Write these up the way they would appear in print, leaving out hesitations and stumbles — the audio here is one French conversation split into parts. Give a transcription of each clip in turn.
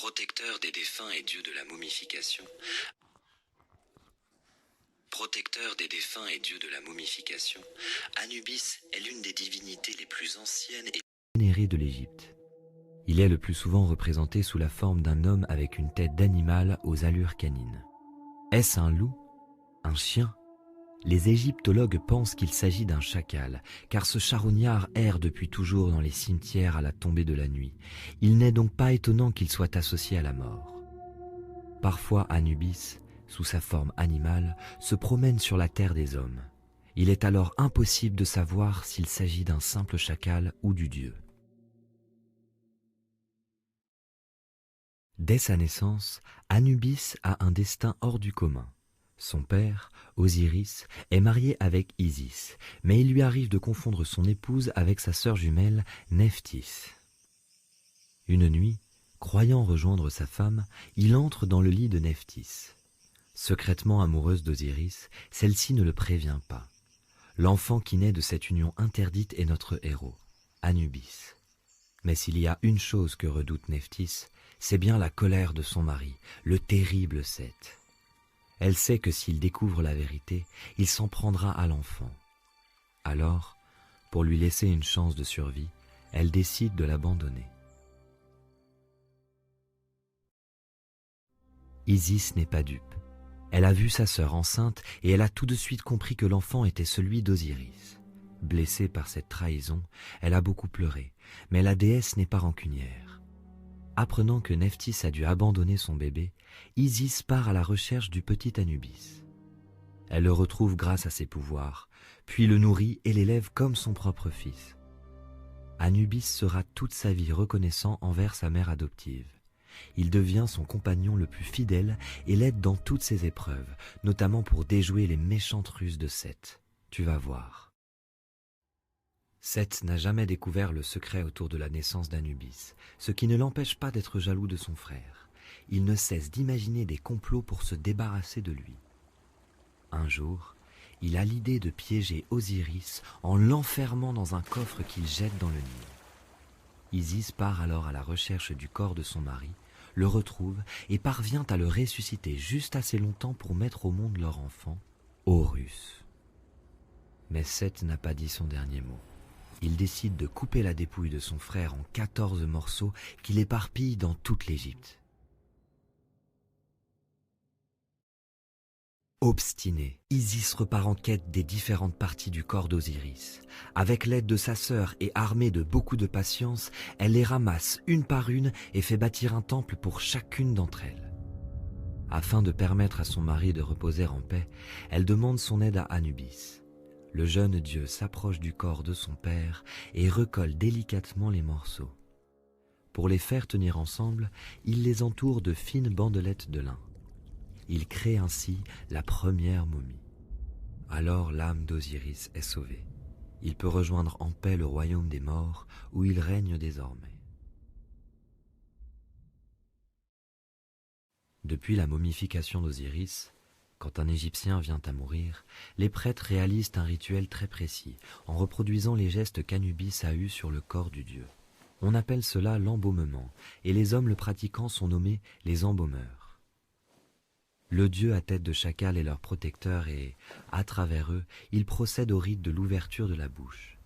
Protecteur des défunts et dieu de la momification. Protecteur des défunts et dieu de la momification, Anubis est l'une des divinités les plus anciennes et vénérées de l'Égypte. Il est le plus souvent représenté sous la forme d'un homme avec une tête d'animal aux allures canines. Est-ce un loup? Un chien? Les égyptologues pensent qu'il s'agit d'un chacal, car ce charognard erre depuis toujours dans les cimetières à la tombée de la nuit. Il n'est donc pas étonnant qu'il soit associé à la mort. Parfois Anubis, sous sa forme animale, se promène sur la terre des hommes. Il est alors impossible de savoir s'il s'agit d'un simple chacal ou du dieu. Dès sa naissance, Anubis a un destin hors du commun. Son père, Osiris, est marié avec Isis, mais il lui arrive de confondre son épouse avec sa sœur jumelle, Nephthys. Une nuit, croyant rejoindre sa femme, il entre dans le lit de Nephthys. Secrètement amoureuse d'Osiris, celle-ci ne le prévient pas. L'enfant qui naît de cette union interdite est notre héros, Anubis. Mais s'il y a une chose que redoute Nephthys, c'est bien la colère de son mari, le terrible Seth. Elle sait que s'il découvre la vérité, il s'en prendra à l'enfant. Alors, pour lui laisser une chance de survie, elle décide de l'abandonner. Isis n'est pas dupe. Elle a vu sa sœur enceinte et elle a tout de suite compris que l'enfant était celui d'Osiris. Blessée par cette trahison, elle a beaucoup pleuré, mais la déesse n'est pas rancunière. Apprenant que Nephthys a dû abandonner son bébé, Isis part à la recherche du petit Anubis. Elle le retrouve grâce à ses pouvoirs, puis le nourrit et l'élève comme son propre fils. Anubis sera toute sa vie reconnaissant envers sa mère adoptive. Il devient son compagnon le plus fidèle et l'aide dans toutes ses épreuves, notamment pour déjouer les méchantes ruses de Seth. Tu vas voir. Seth n'a jamais découvert le secret autour de la naissance d'Anubis, ce qui ne l'empêche pas d'être jaloux de son frère. Il ne cesse d'imaginer des complots pour se débarrasser de lui. Un jour, il a l'idée de piéger Osiris en l'enfermant dans un coffre qu'il jette dans le Nil. Isis part alors à la recherche du corps de son mari, le retrouve et parvient à le ressusciter juste assez longtemps pour mettre au monde leur enfant, Horus. Mais Seth n'a pas dit son dernier mot. Il décide de couper la dépouille de son frère en 14 morceaux qu'il éparpille dans toute l'Égypte. Obstinée, Isis repart en quête des différentes parties du corps d'Osiris. Avec l'aide de sa sœur et armée de beaucoup de patience, elle les ramasse une par une et fait bâtir un temple pour chacune d'entre elles. Afin de permettre à son mari de reposer en paix, elle demande son aide à Anubis. Le jeune dieu s'approche du corps de son père et recolle délicatement les morceaux. Pour les faire tenir ensemble, il les entoure de fines bandelettes de lin. Il crée ainsi la première momie. Alors l'âme d'Osiris est sauvée. Il peut rejoindre en paix le royaume des morts où il règne désormais. Depuis la momification d'Osiris, quand un Égyptien vient à mourir, les prêtres réalisent un rituel très précis, en reproduisant les gestes qu'Anubis a eus sur le corps du dieu. On appelle cela l'embaumement, et les hommes le pratiquant sont nommés les embaumeurs. Le dieu à tête de chacal est leur protecteur et, à travers eux, il procède au rite de l'ouverture de la bouche.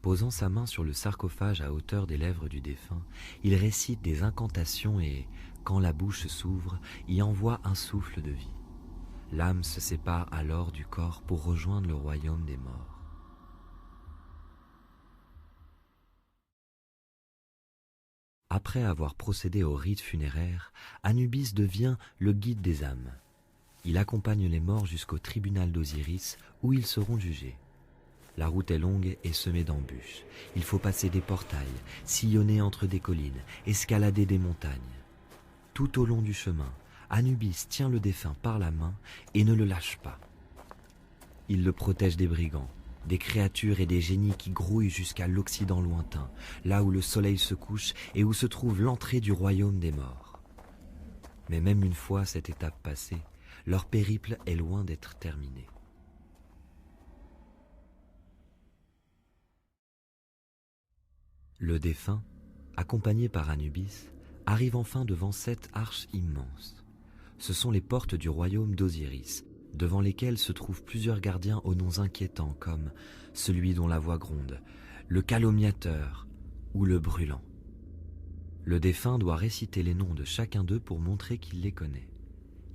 Posant sa main sur le sarcophage à hauteur des lèvres du défunt, il récite des incantations et, quand la bouche s'ouvre, y envoie un souffle de vie. L'âme se sépare alors du corps pour rejoindre le royaume des morts. Après avoir procédé au rite funéraire, Anubis devient le guide des âmes. Il accompagne les morts jusqu'au tribunal d'Osiris où ils seront jugés. La route est longue et semée d'embûches. Il faut passer des portails, sillonner entre des collines, escalader des montagnes. Tout au long du chemin, Anubis tient le défunt par la main et ne le lâche pas. Il le protège des brigands, des créatures et des génies qui grouillent jusqu'à l'Occident lointain, là où le soleil se couche et où se trouve l'entrée du royaume des morts. Mais même une fois cette étape passée, leur périple est loin d'être terminé. Le défunt, accompagné par Anubis, arrive enfin devant 7 arches immenses. Ce sont les portes du royaume d'Osiris, devant lesquelles se trouvent plusieurs gardiens aux noms inquiétants comme celui dont la voix gronde, le calomniateur ou le brûlant. Le défunt doit réciter les noms de chacun d'eux pour montrer qu'il les connaît.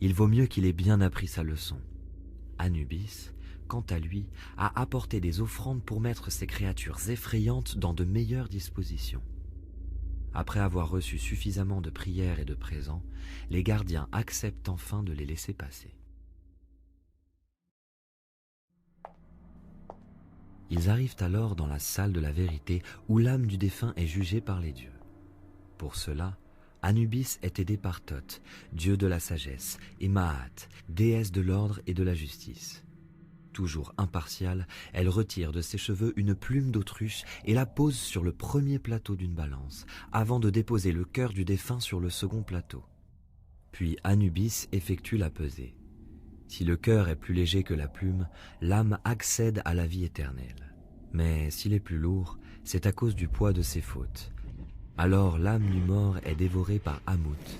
Il vaut mieux qu'il ait bien appris sa leçon. Anubis, quant à lui, a apporté des offrandes pour mettre ces créatures effrayantes dans de meilleures dispositions. Après avoir reçu suffisamment de prières et de présents, les gardiens acceptent enfin de les laisser passer. Ils arrivent alors dans la salle de la vérité où l'âme du défunt est jugée par les dieux. Pour cela, Anubis est aidé par Thoth, dieu de la sagesse, et Maat, déesse de l'ordre et de la justice. Toujours impartiale, elle retire de ses cheveux une plume d'autruche et la pose sur le premier plateau d'une balance, avant de déposer le cœur du défunt sur le second plateau. Puis Anubis effectue la pesée. Si le cœur est plus léger que la plume, l'âme accède à la vie éternelle. Mais s'il est plus lourd, c'est à cause du poids de ses fautes. Alors l'âme du mort est dévorée par Amout,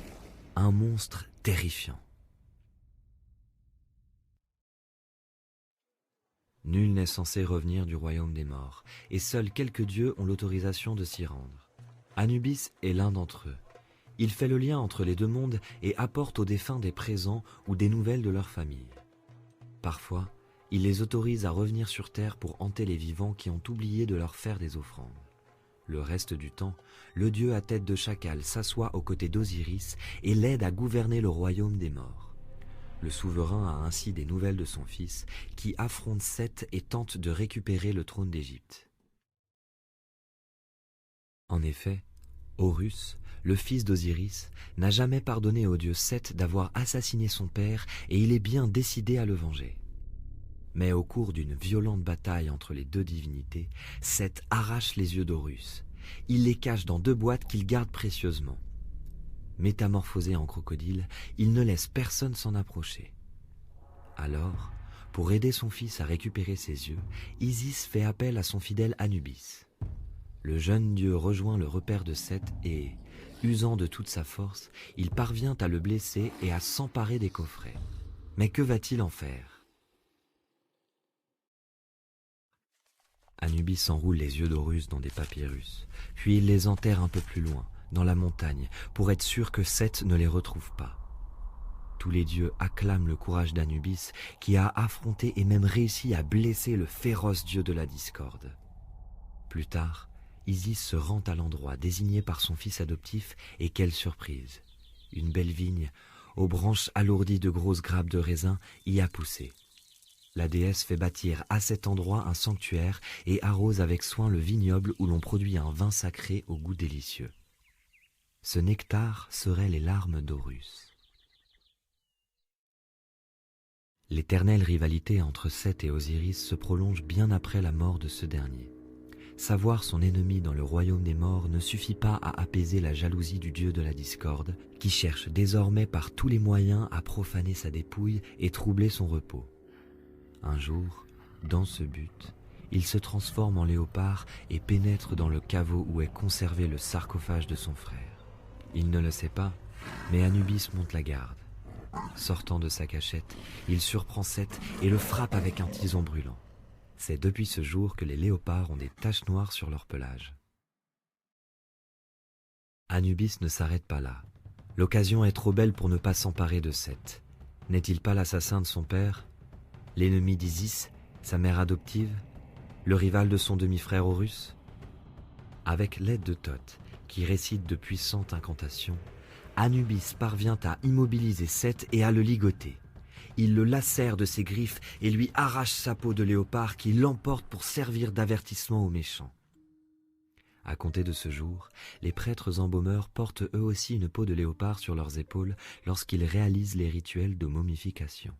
un monstre terrifiant. Nul n'est censé revenir du royaume des morts, et seuls quelques dieux ont l'autorisation de s'y rendre. Anubis est l'un d'entre eux. Il fait le lien entre les deux mondes et apporte aux défunts des présents ou des nouvelles de leur famille. Parfois, il les autorise à revenir sur terre pour hanter les vivants qui ont oublié de leur faire des offrandes. Le reste du temps, le dieu à tête de chacal s'assoit aux côtés d'Osiris et l'aide à gouverner le royaume des morts. Le souverain a ainsi des nouvelles de son fils, qui affronte Seth et tente de récupérer le trône d'Égypte. En effet, Horus, le fils d'Osiris, n'a jamais pardonné au dieu Seth d'avoir assassiné son père et il est bien décidé à le venger. Mais au cours d'une violente bataille entre les deux divinités, Seth arrache les yeux d'Horus. Il les cache dans 2 boîtes qu'il garde précieusement. Métamorphosé en crocodile, il ne laisse personne s'en approcher. Alors, pour aider son fils à récupérer ses yeux, Isis fait appel à son fidèle Anubis. Le jeune dieu rejoint le repère de Seth et, usant de toute sa force, il parvient à le blesser et à s'emparer des coffrets. Mais que va-t-il en faire ? Anubis enroule les yeux d'Horus dans des papyrus, puis il les enterre un peu plus loin, dans la montagne, pour être sûr que Seth ne les retrouve pas. Tous les dieux acclament le courage d'Anubis, qui a affronté et même réussi à blesser le féroce dieu de la discorde. Plus tard, Isis se rend à l'endroit désigné par son fils adoptif, et quelle surprise! Une belle vigne, aux branches alourdies de grosses grappes de raisin, y a poussé. La déesse fait bâtir à cet endroit un sanctuaire et arrose avec soin le vignoble où l'on produit un vin sacré au goût délicieux. Ce nectar serait les larmes d'Horus. L'éternelle rivalité entre Seth et Osiris se prolonge bien après la mort de ce dernier. Savoir son ennemi dans le royaume des morts ne suffit pas à apaiser la jalousie du dieu de la discorde, qui cherche désormais par tous les moyens à profaner sa dépouille et troubler son repos. Un jour, dans ce but, il se transforme en léopard et pénètre dans le caveau où est conservé le sarcophage de son frère. Il ne le sait pas, mais Anubis monte la garde. Sortant de sa cachette, il surprend Seth et le frappe avec un tison brûlant. C'est depuis ce jour que les léopards ont des taches noires sur leur pelage. Anubis ne s'arrête pas là. L'occasion est trop belle pour ne pas s'emparer de Seth. N'est-il pas l'assassin de son père ? L'ennemi d'Isis, sa mère adoptive, le rival de son demi-frère Horus? Avec l'aide de Thoth, qui récite de puissantes incantations, Anubis parvient à immobiliser Seth et à le ligoter. Il le lacère de ses griffes et lui arrache sa peau de léopard qui l'emporte pour servir d'avertissement aux méchants. À compter de ce jour, les prêtres embaumeurs portent eux aussi une peau de léopard sur leurs épaules lorsqu'ils réalisent les rituels de momification.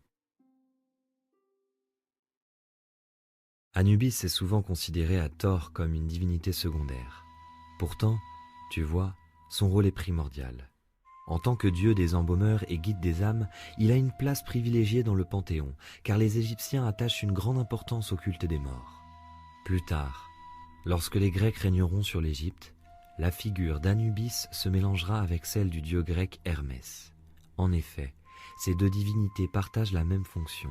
Anubis est souvent considéré à tort comme une divinité secondaire. Pourtant, tu vois, son rôle est primordial. En tant que dieu des embaumeurs et guide des âmes, il a une place privilégiée dans le Panthéon, car les Égyptiens attachent une grande importance au culte des morts. Plus tard, lorsque les Grecs régneront sur l'Égypte, la figure d'Anubis se mélangera avec celle du dieu grec Hermès. En effet, ces deux divinités partagent la même fonction,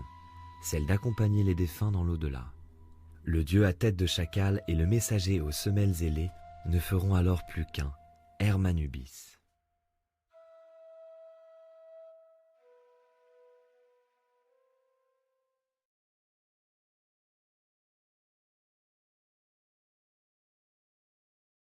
celle d'accompagner les défunts dans l'au-delà. Le dieu à tête de chacal et le messager aux semelles ailées ne feront alors plus qu'un, Hermanubis.